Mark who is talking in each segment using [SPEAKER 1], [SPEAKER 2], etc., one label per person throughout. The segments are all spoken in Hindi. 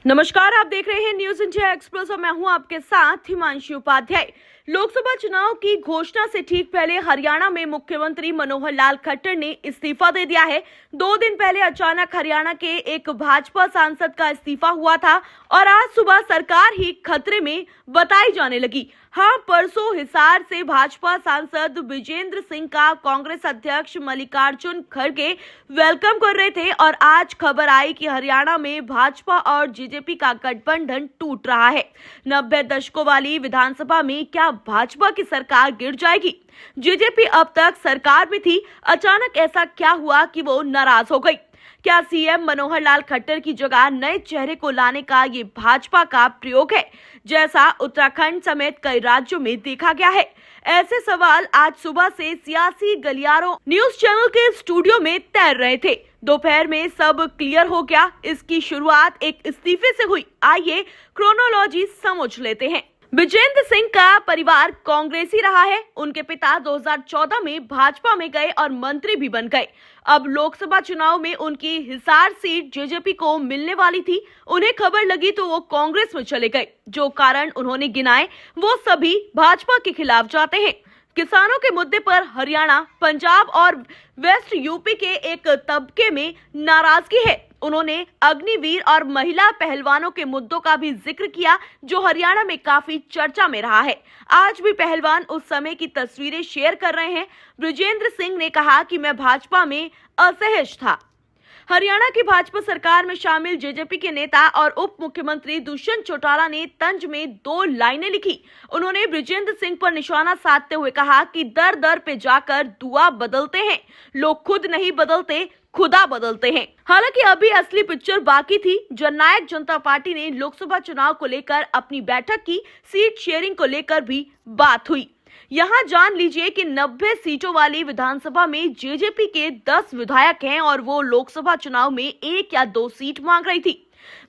[SPEAKER 1] नमस्कार, आप देख रहे हैं न्यूज इंडिया एक्सप्रेस और मैं हूं आपके साथ हिमांशी उपाध्याय। लोकसभा चुनाव की घोषणा से ठीक पहले हरियाणा में मुख्यमंत्री मनोहर लाल खट्टर ने इस्तीफा दे दिया है। 2 दिन पहले अचानक हरियाणा के एक भाजपा सांसद का इस्तीफा हुआ था और आज सुबह सरकार ही खतरे में बताई जाने लगी। हाँ, परसों हिसार से भाजपा सांसद विजेंद्र सिंह का कांग्रेस अध्यक्ष मल्लिकार्जुन खड़गे वेलकम कर रहे थे और आज खबर आई कि हरियाणा में भाजपा और जेजेपी का गठबंधन टूट रहा है। 90 दशकों वाली विधानसभा में क्या भाजपा की सरकार गिर जाएगी? जेजेपी अब तक सरकार में थी, अचानक ऐसा क्या हुआ कि वो नाराज हो गई? क्या सीएम मनोहर लाल खट्टर की जगह नए चेहरे को लाने का ये भाजपा का प्रयोग है, जैसा उत्तराखंड समेत कई राज्यों में देखा गया है? ऐसे सवाल आज सुबह से सियासी गलियारों न्यूज चैनल के स्टूडियो में तैर रहे थे। दोपहर में सब क्लियर हो गया। इसकी शुरुआत एक इस्तीफे से हुई। आइए क्रोनोलॉजी समझ लेते हैं। विजेंद्र सिंह का परिवार कांग्रेसी रहा है। उनके पिता 2014 में भाजपा में गए और मंत्री भी बन गए। अब लोकसभा चुनाव में उनकी हिसार सीट जेजेपी को मिलने वाली थी। उन्हें खबर लगी तो वो कांग्रेस में चले गए। जो कारण उन्होंने गिनाए वो सभी भाजपा के खिलाफ जाते हैं। किसानों के मुद्दे पर हरियाणा, पंजाब और वेस्ट यूपी के एक तबके में नाराजगी है। उन्होंने अग्निवीर और महिला पहलवानों के मुद्दों का भी जिक्र किया, जो हरियाणा में काफी चर्चा में रहा है। आज भी पहलवान उस समय की तस्वीरें शेयर कर रहे हैं। विजेंद्र सिंह ने कहा कि मैं भाजपा में असहज था। हरियाणा की भाजपा सरकार में शामिल जेजेपी के नेता और उप मुख्यमंत्री दुष्यंत चौटाला ने तंज में 2 लाइनें लिखी। उन्होंने विजेंद्र सिंह पर निशाना साधते हुए कहा कि दर दर पे जाकर दुआ बदलते हैं, लोग खुद नहीं बदलते, खुदा बदलते हैं। हालांकि अभी असली पिक्चर बाकी थी। जननायक जनता पार्टी ने लोकसभा चुनाव को लेकर अपनी बैठक की। सीट शेयरिंग को लेकर भी बात हुई। यहाँ जान लीजिए कि 90 सीटों वाली विधानसभा में जेजेपी के 10 विधायक हैं और वो लोकसभा चुनाव में 1 या 2 सीट मांग रही थी।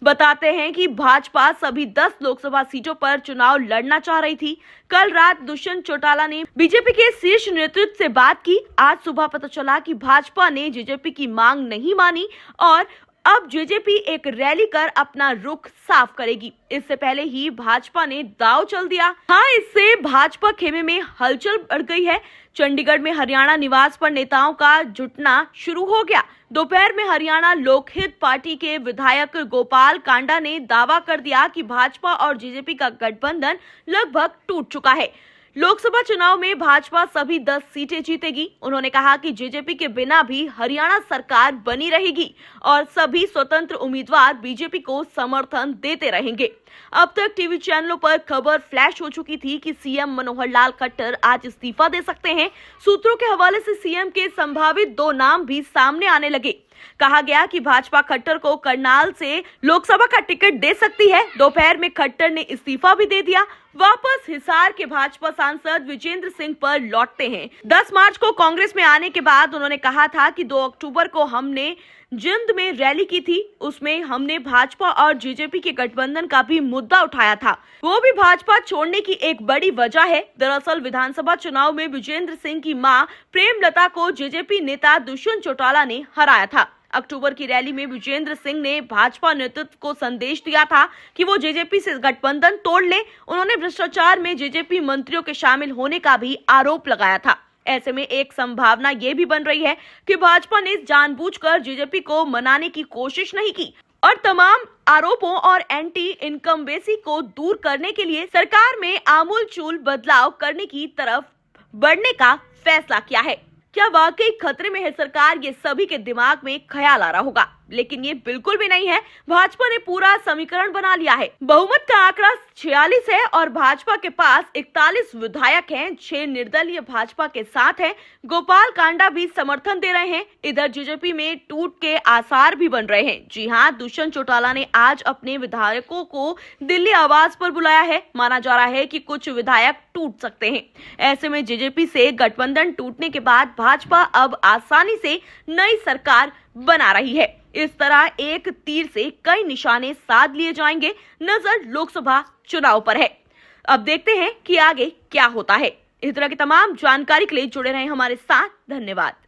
[SPEAKER 1] बताते हैं कि भाजपा सभी 10 लोकसभा सीटों पर चुनाव लड़ना चाह रही थी। कल रात दुष्यंत चौटाला ने बीजेपी के शीर्ष नेतृत्व से बात की। आज सुबह पता चला कि भाजपा ने जेजेपी की मांग नहीं मानी और अब जेजेपी एक रैली कर अपना रुख साफ करेगी। इससे पहले ही भाजपा ने दांव चल दिया। हाँ, इससे भाजपा खेमे में हलचल बढ़ गई है। चंडीगढ़ में हरियाणा निवास पर नेताओं का जुटना शुरू हो गया। दोपहर में हरियाणा लोकहित पार्टी के विधायक गोपाल कांडा ने दावा कर दिया कि भाजपा और जेजेपी का गठबंधन लगभग टूट चुका है। लोकसभा चुनाव में भाजपा सभी 10 सीटें जीतेगी। उन्होंने कहा कि जेजेपी के बिना भी हरियाणा सरकार बनी रहेगी और सभी स्वतंत्र उम्मीदवार बीजेपी को समर्थन देते रहेंगे। अब तक टीवी चैनलों पर खबर फ्लैश हो चुकी थी कि सीएम मनोहर लाल खट्टर आज इस्तीफा दे सकते हैं। सूत्रों के हवाले से सीएम के संभावित 2 नाम भी सामने आने लगे। कहा गया कि भाजपा खट्टर को करनाल से लोकसभा का टिकट दे सकती है। दोपहर में खट्टर ने इस्तीफा भी दे दिया। वापस हिसार के भाजपा सांसद विजेंद्र सिंह पर लौटते हैं। 10 मार्च को कांग्रेस में आने के बाद उन्होंने कहा था कि 2 अक्टूबर को हमने जिंद में रैली की थी। उसमें हमने भाजपा और जेजेपी के गठबंधन का भी मुद्दा उठाया था। वो भी भाजपा छोड़ने की एक बड़ी वजह है। दरअसल विधानसभा चुनाव में विजेंद्र सिंह की मां प्रेमलता को जेजेपी नेता दुष्यंत चौटाला ने हराया था। अक्टूबर की रैली में विजेंद्र सिंह ने भाजपा नेतृत्व को संदेश दिया था कि वो जेजेपी से गठबंधन तोड़ ले। उन्होंने भ्रष्टाचार में जेजेपी मंत्रियों के शामिल होने का भी आरोप लगाया था। ऐसे में एक संभावना ये भी बन रही है कि भाजपा ने जानबूझकर जेजेपी को मनाने की कोशिश नहीं की और तमाम आरोपों और एंटी इनकम्बेंसी को दूर करने के लिए सरकार में आमूलचूल बदलाव करने की तरफ बढ़ने का फैसला किया है। क्या वाकई खतरे में है सरकार? ये सभी के दिमाग में ख्याल आ रहा होगा, लेकिन ये बिल्कुल भी नहीं है। भाजपा ने पूरा समीकरण बना लिया है। बहुमत का आंकड़ा 46 है और भाजपा के पास 41 विधायक हैं। 6 निर्दलीय भाजपा के साथ हैं। गोपाल कांडा भी समर्थन दे रहे हैं। इधर जेजेपी में टूट के आसार भी बन रहे हैं। जी हाँ, दुष्यंत चौटाला ने आज अपने विधायकों को दिल्ली आवास पर बुलाया है। माना जा रहा है कि कुछ विधायक टूट सकते हैं। ऐसे में जेजेपी से गठबंधन टूटने के बाद भाजपा अब आसानी से नई सरकार बना रही है। इस तरह एक तीर से कई निशाने साध लिए जाएंगे। नजर लोकसभा चुनाव पर है। अब देखते हैं कि आगे क्या होता है। इस तरह की तमाम जानकारी के लिए जुड़े रहें हमारे साथ। धन्यवाद।